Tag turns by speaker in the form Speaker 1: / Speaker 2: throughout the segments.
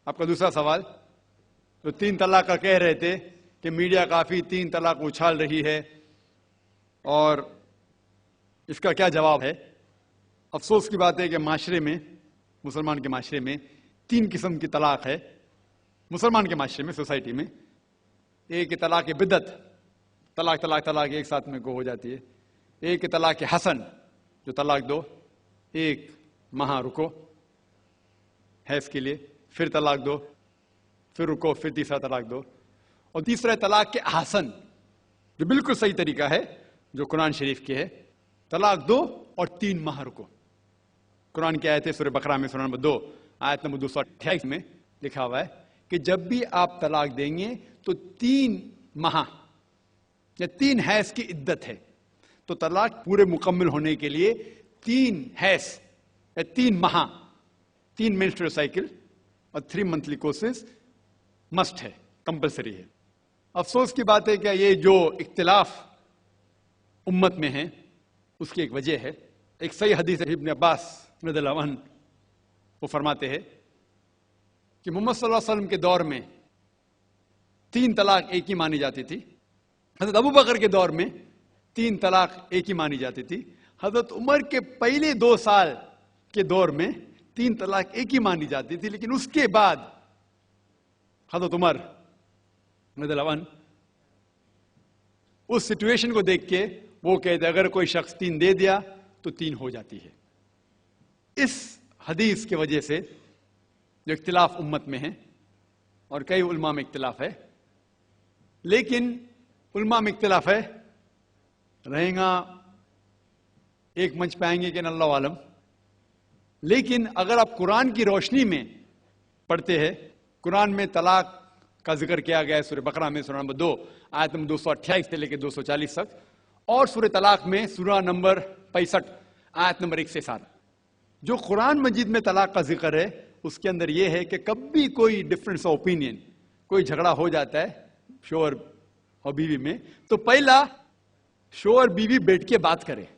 Speaker 1: आपका दूसरा सवाल, तो 3 तलाक का कह रहे थे कि मीडिया काफी 3 तलाक उछाल रही है, और इसका क्या जवाब है? अफसोस की बात है कि माशरे में, मुसलमान के माशरे में 3 किस्म की तलाक है। मुसलमान के माशरे में, सोसाइटी में, एक तलाक बिदअत, तलाक तलाक तलाक एक साथ में को हो जाती है। एक तलाक हसन, जो तलाक दो, एक माह रुको हैज के लिए, फिर तलाक दो, फिर रुको, फिर तीसरा तलाक दो। और तीसरा तलाक के हसन, जो बिल्कुल सही तरीका है, जो कुरान शरीफ की है, तलाक दो और 3 माह रुको। कुरान की आयत है सूरह बकरा में, सूरह नंबर 2 आयत नंबर 228 में लिखा हुआ है कि जब भी आप तलाक देंगे तो 3 माह या 3 हैज की इद्दत है। तो तलाक पूरे मुकम्मल होने के लिए 3 हैज या 3 माह, 3 मेंस्ट्रुअल साइकिल और 3 मंथली कोर्सेज मस्ट है, कंपलसरी है। अफसोस की बात है कि ये जो इख्तिलाफ उम्मत में है उसकी एक वजह है। एक सही हदीस है, इब्न अब्बास रज़ियल्लाहु अन्हु वो फरमाते हैं कि मोहम्मद सल्लल्लाहु अलैहि वसल्लम के दौर में 3 तलाक एक ही मानी जाती थी। हजरत अबू बकर के दौर में 3 तलाक एक ही मानी जाती थी। हजरत उमर के पहले 2 साल के दौर में 3 तलाक एक ही मानी जाती थी, लेकिन उसके बाद हजरत उमर रज़ियल्लाहु अन्हु उस सिचुएशन को देख के वो कहते अगर कोई शख्स 3 दे दिया तो 3 हो जाती है। इस हदीस की वजह से जो इख्तिलाफ उम्मत में है, और कई उलमा में इख्तिलाफ है, लेकिन उलमा में इख्तिलाफ है, रहेगा एक मंच पे आएंगे कि अल्लाह आलम। लेकिन अगर आप कुरान की रोशनी में पढ़ते हैं, कुरान में तलाक का जिक्र किया गया है सूरह बकरा में, सूरह नंबर 2 आयत नंबर 228 से लेकर 240 तक, और सूरह तलाक में सूरह नंबर 65 आयत नंबर 1 से 7। जो कुरान मजीद में तलाक का जिक्र है उसके अंदर यह है कि कभी कोई डिफरेंस ऑफ ओपिनियन, कोई झगड़ा हो जाता है शोहर और बीवी में, तो पहला शोहर बीवी बैठ के बात करे।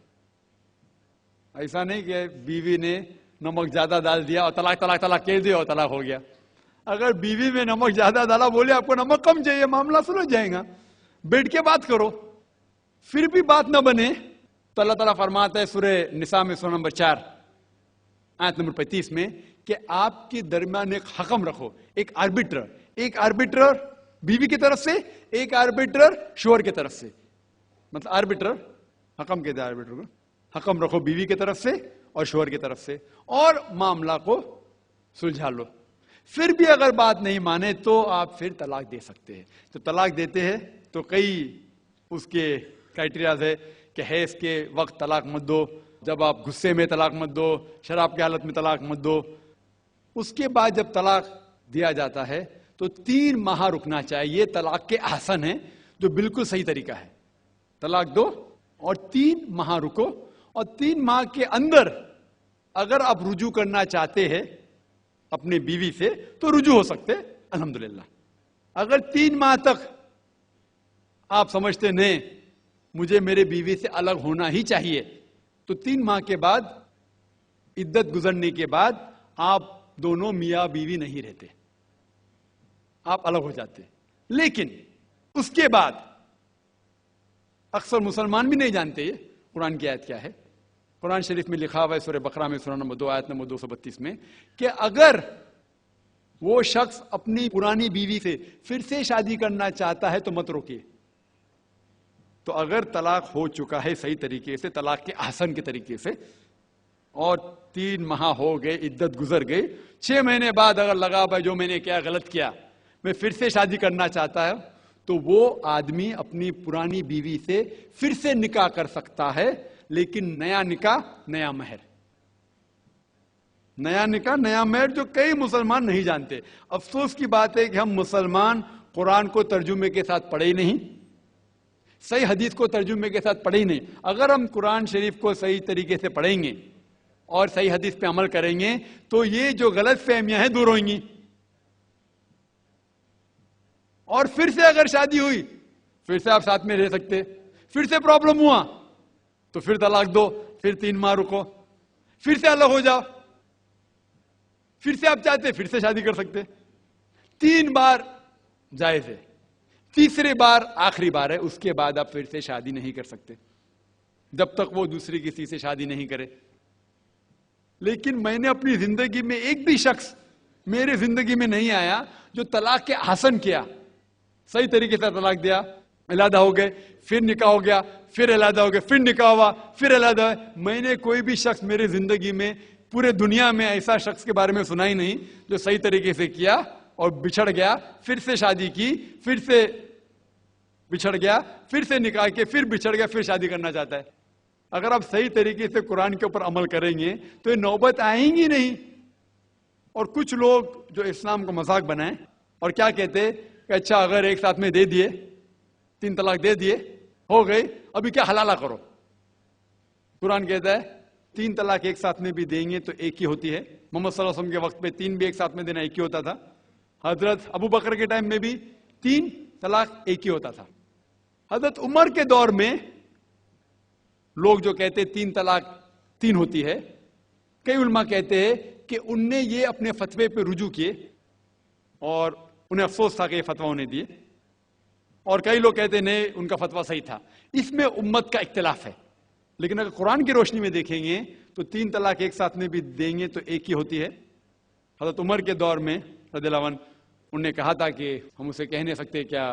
Speaker 1: ऐसा नहीं कि बीवी ने नमक ज्यादा डाल दिया और तलाक तलाक तलाक कह दिया और तलाक हो गया। अगर बीवी में नमक ज्यादा डाला, बोले आपको नमक कम चाहिए, मामला सुलझ जाएगा, बैठ के बात करो। फिर भी बात न बने तो अल्लाह ताला फरमाता है सूरह निसा में सूरह नंबर 4 आयत नंबर 35 में कि आपके दरमियान एक हकम रखो, एक आर्बिट्रर बीवी की तरफ से, एक आर्बिट्रर शोहर की तरफ से। मतलब आर्बिट्रर, हकम कहते हैं आर्बिट्रर को, हकम रखो बीवी की तरफ से और शोहर की तरफ से, और मामला को सुलझा लो। फिर भी अगर बात नहीं माने तो आप फिर तलाक दे सकते हैं। तो तलाक देते हैं तो कई उसके क्राइटेरियाज है कि हैज के वक्त तलाक मत दो, जब आप गुस्से में तलाक मत दो, शराब की हालत में तलाक मत दो। उसके बाद जब तलाक दिया जाता है तो 3 माह रुकना चाहिए। तलाक के आसन है जो बिल्कुल सही तरीका है। तलाक दो और 3 माह रुको, और 3 माह के अंदर अगर आप रुजू करना चाहते हैं अपने बीवी से तो रुजू हो सकते, अल्हम्दुलिल्लाह। अगर 3 माह तक आप समझते नहीं मुझे मेरे बीवी से अलग होना ही चाहिए, तो 3 माह के बाद, इद्दत गुजरने के बाद, आप दोनों मियां बीवी नहीं रहते, आप अलग हो जाते। लेकिन उसके बाद अक्सर मुसलमान भी नहीं जानते ये कुरान की आयत क्या है। कुरान शरीफ में लिखा हुआ है सूरह बकरा में सूरह नंबर 2 आयत नंबर 232 में कि अगर वो शख्स अपनी पुरानी बीवी से फिर से शादी करना चाहता है तो मत रोकिए। तो अगर तलाक हो चुका है सही तरीके से, तलाक के आसन के तरीके से, और 3 माह हो गए, इद्दत गुजर गई, 6 महीने बाद अगर लगा भाई जो मैंने क्या गलत किया, मैं फिर से शादी करना चाहता है, तो वो आदमी अपनी पुरानी बीवी से फिर से निकाह कर सकता है। लेकिन नया निकाह नया महर, नया निकाह नया महर, जो कई मुसलमान नहीं जानते। अफसोस की बात है कि हम मुसलमान कुरान को तर्जुमे के साथ पढ़े ही नहीं, सही हदीस को तर्जुमे के साथ पढ़े ही नहीं। अगर हम कुरान शरीफ को सही तरीके से पढ़ेंगे और सही हदीस पे अमल करेंगे तो ये जो गलत फहमियां हैं दूर होंगी। और फिर से अगर शादी हुई, फिर से आप साथ में रह सकते, फिर से प्रॉब्लम हुआ तो फिर तलाक दो, फिर 3 माह रुको, फिर से अलग हो जाओ, फिर से आप चाहते फिर से शादी कर सकते। 3 बार जायज है, तीसरे बार आखिरी बार है, उसके बाद आप फिर से शादी नहीं कर सकते जब तक वो दूसरी किसी से शादी नहीं करे। लेकिन मैंने अपनी जिंदगी में एक भी शख्स मेरे जिंदगी में नहीं आया जो तलाक के हसन किया, सही तरीके से तलाक दिया, अलहदा हो गए, फिर निकाह हो गया, फिर अलहदा हो गए, फिर निकाह हुआ, फिर अलहदा हुआ। मैंने कोई भी शख्स मेरे जिंदगी में पूरे दुनिया में ऐसा शख्स के बारे में सुना ही नहीं जो सही तरीके से किया और बिछड़ गया, फिर से शादी की, फिर से बिछड़ गया, फिर से निकाह के, फिर बिछड़ गया, फिर शादी करना चाहता है। अगर आप सही तरीके से कुरान के ऊपर अमल करेंगे तो ये नौबत आएंगी नहीं। और कुछ लोग जो इस्लाम को मजाक बनाए और क्या कहते कि अच्छा अगर एक साथ में दे दिए, 3 तलाक दे दिए, हो गई, अभी क्या हलाला करो। कुरान कहता है 3 तलाक एक साथ में भी देंगे तो एक ही होती है। मोहम्मद सल्लल्लाहु अलैहि वसल्लम के वक्त पे 3 भी एक साथ में देना एक ही होता था। हजरत अबू बकर के टाइम में भी 3 तलाक एक ही होता था। हजरत उमर के दौर में लोग जो कहते 3 तलाक 3 होती है, कई उलमा कहते हैं कि उनने ये अपने फतवे पे रुजू किए और उन्हें अफसोस था कि ये फतवा उन्हें दिए, और कई लोग कहते नहीं उनका फतवा सही था। इसमें उम्मत का इख्तिलाफ है। लेकिन अगर कुरान की रोशनी में देखेंगे तो 3 तलाक एक साथ में भी देंगे तो एक ही होती है। हजरत उमर के दौर में रज़ियल्लाहु अन्हु उन्होंने कहा था कि हम उसे कह नहीं सकते, क्या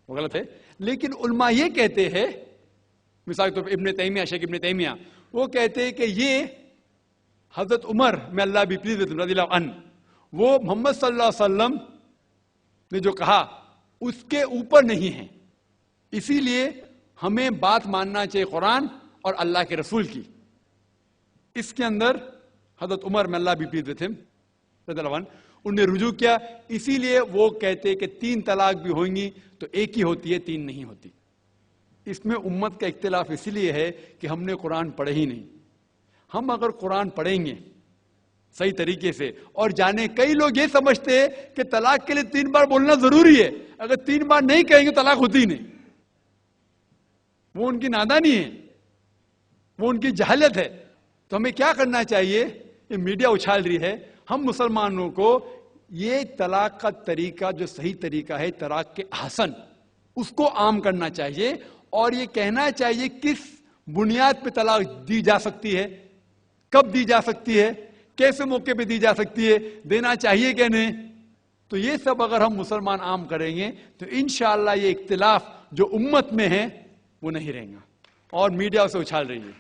Speaker 1: वो गलत है। लेकिन उलमा ये कहते हैं, मिसाल तो इब्न तैमिया, शेख इब्न तैमिया, वो कहते हैं कि ये हजरत उमर में अल्लाह भी प्लीज रज़ियल्लाहु अन्हु, वो मोहम्मद सल्लल्लाहु अलैहि वसल्लम ने जो कहा उसके ऊपर नहीं है, इसीलिए हमें बात मानना चाहिए कुरान और अल्लाह के रसूल की। इसके अंदर हजरत उमर में अल्लाह भी प्लीज थे रज़ियल्लाहु अन्हु, उन्हें रुजू किया, इसीलिए वो कहते कि 3 तलाक भी होंगी तो एक ही होती है, 3 नहीं होती। इसमें उम्मत का इख्तिलाफ इसलिए है कि हमने कुरान पढ़े ही नहीं। हम अगर कुरान पढ़ेंगे सही तरीके से और जाने, कई लोग ये समझते हैं कि तलाक के लिए 3 बार बोलना जरूरी है, अगर 3 बार नहीं कहेंगे तलाक होती ही नहीं। वो उनकी नादानी है, वो उनकी जहालत है। तो हमें क्या करना चाहिए, ये मीडिया उछाल रही है, हम मुसलमानों को ये तलाक का तरीका जो सही तरीका है तलाक के हसन, उसको आम करना चाहिए और ये कहना चाहिए किस बुनियाद पे तलाक दी जा सकती है, कब दी जा सकती है, कैसे मौके पे दी जा सकती है, देना चाहिए क्या नहीं। तो ये सब अगर हम मुसलमान आम करेंगे तो इंशाअल्लाह ये इख्तिलाफ जो उम्मत में है वो नहीं रहेगा। और मीडिया उसे उछाल रही है।